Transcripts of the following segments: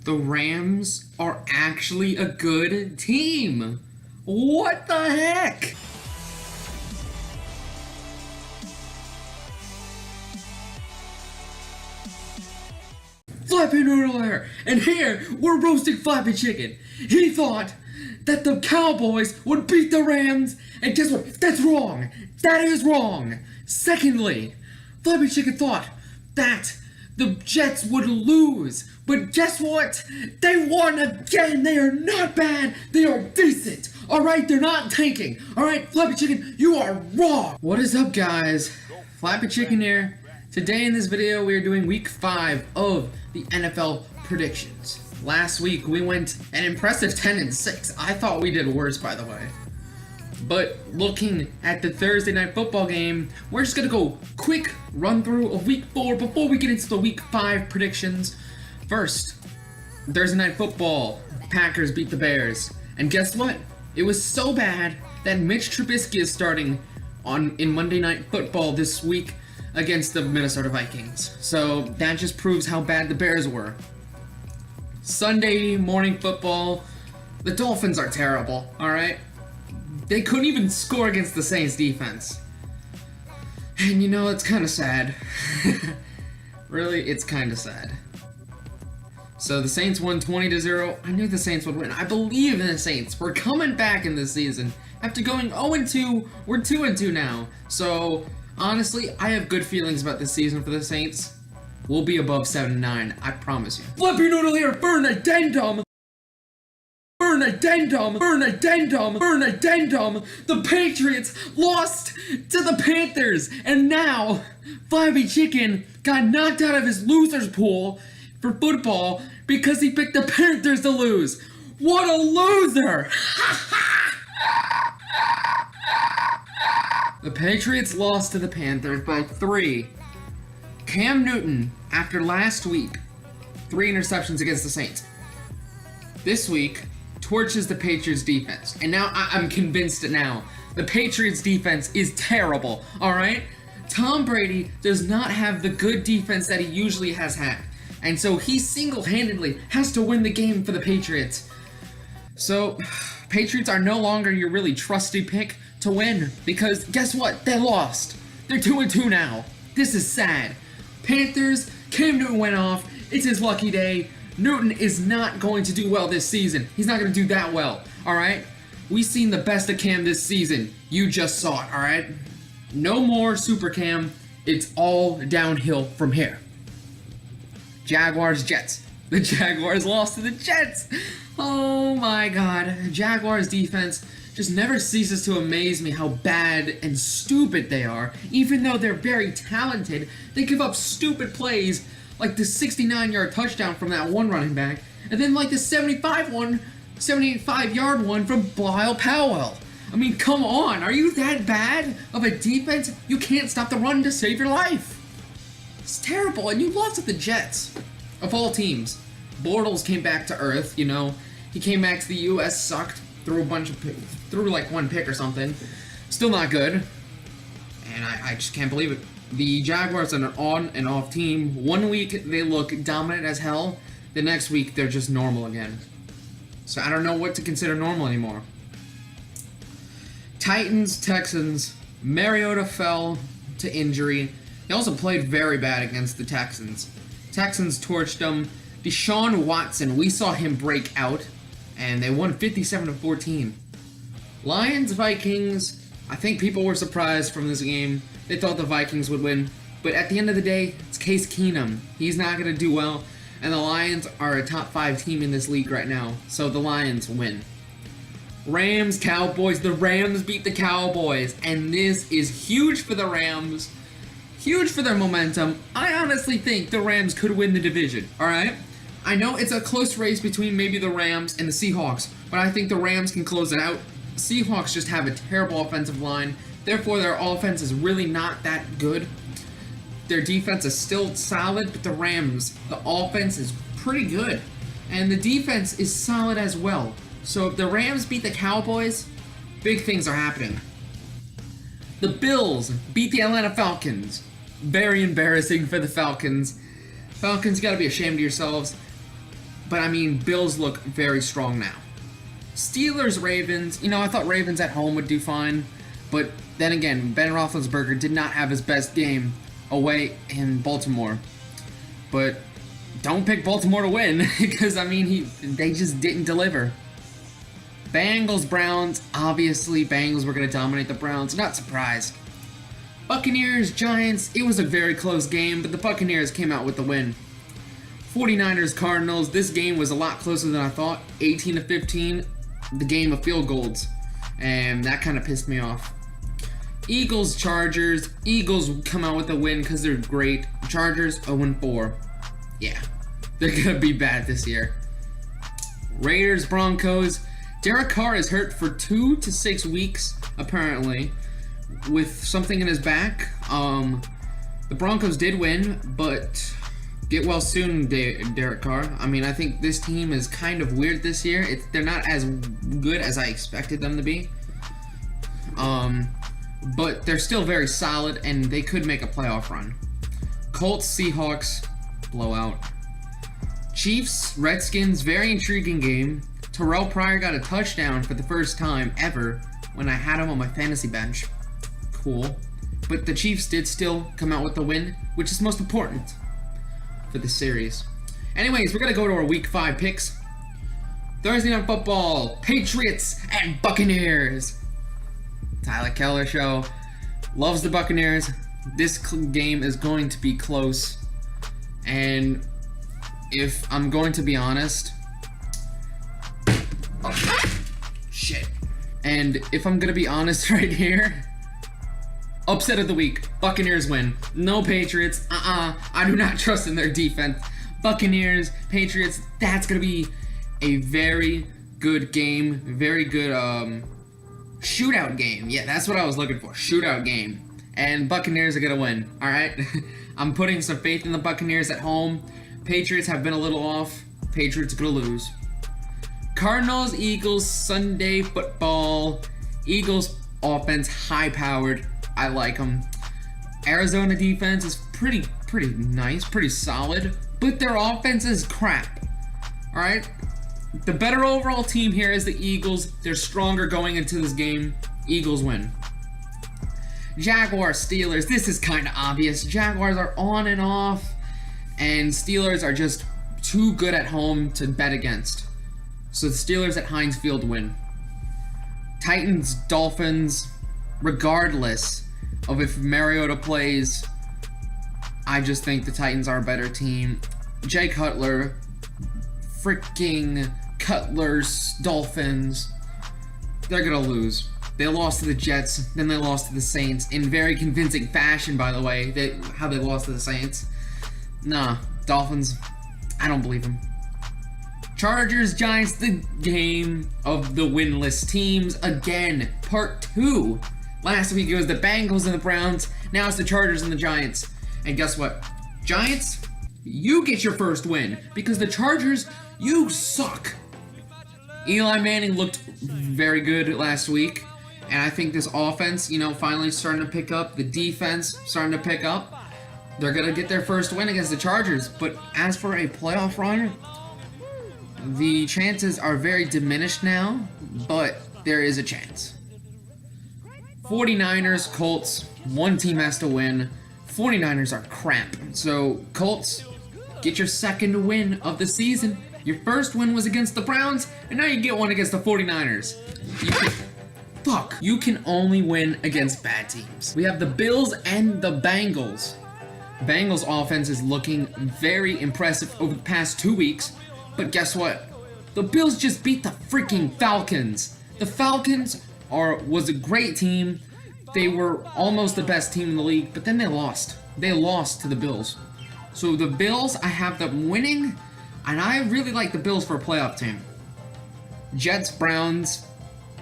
The Rams are actually a good team. What the heck? Flappy Noodle here, and here we're roasting Flappy Chicken. He thought that the Cowboys would beat the Rams, and guess what? That's wrong. That is wrong. Secondly, Flappy Chicken thought that the Jets would lose, but guess what? They won again. They are not bad. They are decent. All right, they're not tanking. All right, Flappy Chicken, you are wrong. What is up, guys? Flappy Chicken here. Today in this video, we are doing week 5 of the NFL predictions. Last week, we went an impressive 10-6. I thought we did worse, by the way. But looking at the Thursday night football game, we're just gonna go quick run through of week 4 before we get into the week 5 predictions. First, Thursday night football, Packers beat the Bears. And guess what? It was so bad that Mitch Trubisky is starting in Monday Night Football this week against the Minnesota Vikings. So that just proves how bad the Bears were. Sunday morning football, the Dolphins are terrible, alright? They couldn't even score against the Saints defense. And you know, it's kind of sad. Really, it's kind of sad. So the Saints won 20-0. I knew the Saints would win. I believe in the Saints. We're coming back in this season. After going 0-2, we're 2-2 now. So honestly, I have good feelings about this season for the Saints. We'll be above 7-9, I promise you. Flippy Noodle here for an addendum. Burn addendum. The Patriots lost to the Panthers, and now Flappy Chicken got knocked out of his loser's pool for football because he picked the Panthers to lose. What a loser! The Patriots lost to the Panthers by 3. Cam Newton, after last week, 3 interceptions against the Saints. This week, torches the Patriots defense. And now I'm convinced now. The Patriots defense is terrible, alright? Tom Brady does not have the good defense that he usually has had. And so he single-handedly has to win the game for the Patriots. So, Patriots are no longer your really trusty pick to win, because guess what? They lost. They're 2-2 now. This is sad. Panthers, Cam Newton went off. It's his lucky day. Newton is not going to do well this season. He's not going to do that well, alright? We've seen the best of Cam this season. You just saw it, alright? No more Super Cam. It's all downhill from here. Jaguars, Jets. The Jaguars lost to the Jets. Oh my god. Jaguars defense just never ceases to amaze me how bad and stupid they are. Even though they're very talented, they give up stupid plays like the 69-yard touchdown from that one running back, and then like the 75-yard one from Bilal Powell. I mean, come on, are you that bad of a defense? You can't stop the run to save your life. It's terrible, and you lost to the Jets. Of all teams, Bortles came back to earth, you know. He came back to the U.S., sucked, threw like one pick or something. Still not good. And I just can't believe it. The Jaguars are an on and off team. One week they look dominant as hell. The next week they're just normal again. So I don't know what to consider normal anymore. Titans, Texans. Mariota fell to injury. He also played very bad against the Texans. Texans torched them. Deshaun Watson, we saw him break out, and they won 57-14. Lions, Vikings. I think people were surprised from this game. They thought the Vikings would win. But at the end of the day, it's Case Keenum. He's not going to do well. And the Lions are a top 5 team in this league right now. So the Lions win. Rams, Cowboys. The Rams beat the Cowboys. And this is huge for the Rams. Huge for their momentum. I honestly think the Rams could win the division. Alright? I know it's a close race between maybe the Rams and the Seahawks. But I think the Rams can close it out. Seahawks just have a terrible offensive line. Therefore, their offense is really not that good. Their defense is still solid, but the Rams, the offense is pretty good. And the defense is solid as well. So if the Rams beat the Cowboys, big things are happening. The Bills beat the Atlanta Falcons. Very embarrassing for the Falcons. Falcons, you gotta be ashamed of yourselves. But I mean, Bills look very strong now. Steelers, Ravens. You know, I thought Ravens at home would do fine. But then again, Ben Roethlisberger did not have his best game away in Baltimore. But don't pick Baltimore to win, because I mean, they just didn't deliver. Bengals, Browns. Obviously, Bengals were going to dominate the Browns. Not surprised. Buccaneers, Giants. It was a very close game, but the Buccaneers came out with the win. 49ers, Cardinals. This game was a lot closer than I thought. 18-15. The game of field goals. And that kind of pissed me off. Eagles, Chargers. Eagles come out with a win because they're great. Chargers, 0-4. Yeah, they're going to be bad this year. Raiders, Broncos. Derek Carr is hurt for 2 to 6 weeks, apparently, with something in his back. The Broncos did win, but get well soon, Derek Carr. I mean, I think this team is kind of weird this year. They're not as good as I expected them to be. But they're still very solid, and they could make a playoff run. Colts, Seahawks, blowout. Chiefs, Redskins, very intriguing game. Terrell Pryor got a touchdown for the first time ever when I had him on my fantasy bench. Cool. But the Chiefs did still come out with the win, which is most important for the series. Anyways, we're going to go to our Week 5 picks. Thursday Night Football, Patriots and Buccaneers. Tyler Keller Show loves the Buccaneers. This game is going to be close. And if I'm going to be honest... Shit. And if I'm going to be honest right here... Upset of the week. Buccaneers win. No Patriots. I do not trust in their defense. Buccaneers, Patriots, that's going to be a very good game. Very good shootout game. Yeah, that's what I was looking for. Shootout game. And Buccaneers are going to win. Alright? I'm putting some faith in the Buccaneers at home. Patriots have been a little off. Patriots are going to lose. Cardinals, Eagles, Sunday football. Eagles offense, high-powered. I like them. Arizona defense is pretty nice, pretty solid, but their offense is crap. All right? The better overall team here is the Eagles. They're stronger going into this game. Eagles win. Jaguars, Steelers. This is kind of obvious. Jaguars are on and off, and Steelers are just too good at home to bet against. So the Steelers at Heinz Field win. Titans, Dolphins, regardless of if Mariota plays, I just think the Titans are a better team. Jay Cutler, freaking Cutler's Dolphins, they're gonna lose. They lost to the Jets, then they lost to the Saints in very convincing fashion, by the way, how they lost to the Saints. Nah, Dolphins, I don't believe them. Chargers, Giants, the game of the winless teams again, part 2. Last week it was the Bengals and the Browns. Now it's the Chargers and the Giants. And guess what? Giants, you get your first win. Because the Chargers, you suck. Eli Manning looked very good last week. And I think this offense, finally starting to pick up. The defense starting to pick up. They're going to get their first win against the Chargers. But as for a playoff run, the chances are very diminished now. But there is a chance. 49ers, Colts, one team has to win. 49ers are crap. So, Colts, get your second win of the season. Your first win was against the Browns, and now you get one against the 49ers. You can only win against bad teams. We have the Bills and the Bengals. Bengals offense is looking very impressive over the past 2 weeks, but guess what? The Bills just beat the freaking Falcons. The Falcons was a great team. They were almost the best team in the league, but then they lost. They lost to the Bills. So the Bills, I have them winning, and I really like the Bills for a playoff team. Jets, Browns.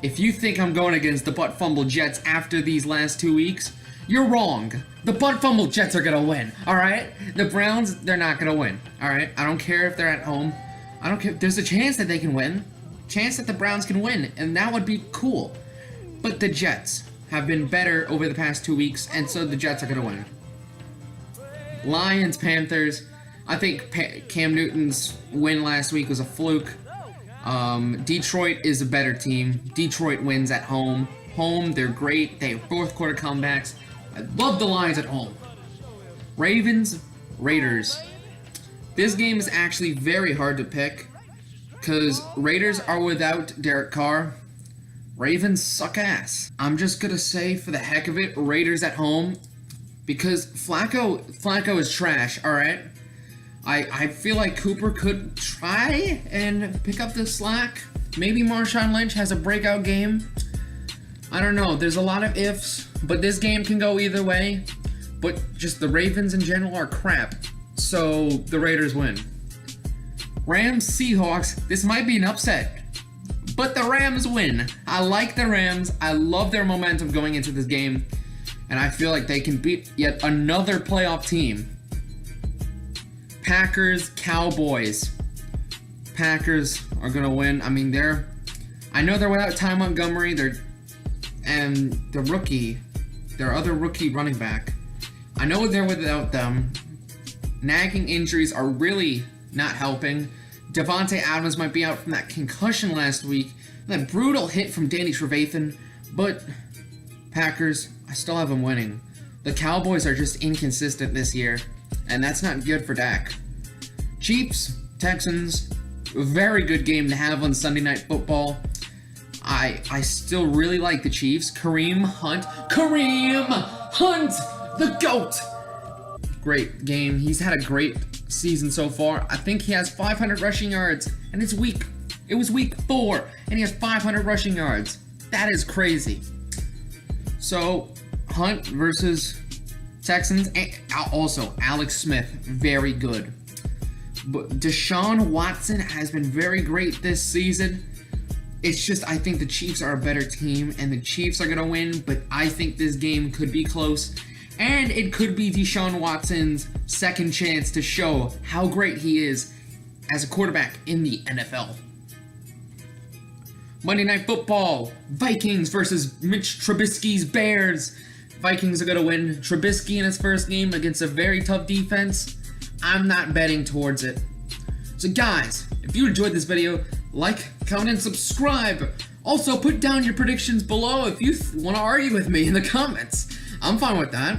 If you think I'm going against the butt fumble Jets after these last 2 weeks, you're wrong. The butt fumble Jets are gonna win, alright? The Browns, they're not gonna win, alright? I don't care if they're at home. I don't care. There's a chance that they can win. Chance that the Browns can win, and that would be cool. But the Jets have been better over the past 2 weeks, and so the Jets are going to win. Lions, Panthers. I think Cam Newton's win last week was a fluke. Detroit is a better team. Detroit wins at home. They're great. They have fourth quarter comebacks. I love the Lions at home. Ravens, Raiders. This game is actually very hard to pick because Raiders are without Derek Carr. Ravens suck ass. I'm just gonna say, for the heck of it, Raiders at home because Flacco is trash. All right. I feel like Cooper could try and pick up the slack. Maybe Marshawn Lynch has a breakout game. I don't know. There's a lot of ifs, but this game can go either way. But just the Ravens in general are crap. So the Raiders win. Rams, Seahawks. This might be an upset, but the Rams win. I like the Rams. I love their momentum going into this game, and I feel like they can beat yet another playoff team. Packers, Cowboys. Packers are gonna win. I mean, I know they're without Ty Montgomery. And their other rookie running back. I know they're without them. Nagging injuries are really not helping. Devontae Adams might be out from that concussion last week. That brutal hit from Danny Trevathan. But Packers, I still have them winning. The Cowboys are just inconsistent this year, and that's not good for Dak. Chiefs, Texans, very good game to have on Sunday Night Football. I still really like the Chiefs. Kareem Hunt, the GOAT! Great game. He's had a great season so far. I think he has 500 rushing yards, and it was week 4, and he has 500 rushing yards. That is crazy. So, Hunt versus Texans, and also Alex Smith, very good. But Deshaun Watson has been very great this season. It's just, I think the Chiefs are a better team, and the Chiefs are going to win, but I think this game could be close, and it could be Deshaun Watson's second chance to show how great he is as a quarterback in the NFL. Monday Night Football, Vikings versus Mitch Trubisky's Bears. Vikings are going to win. Trubisky in his first game against a very tough defense. I'm not betting towards it. So guys, if you enjoyed this video, like, comment, and subscribe. Also, put down your predictions below if you want to argue with me in the comments. I'm fine with that.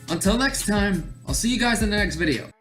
Until next time, I'll see you guys in the next video.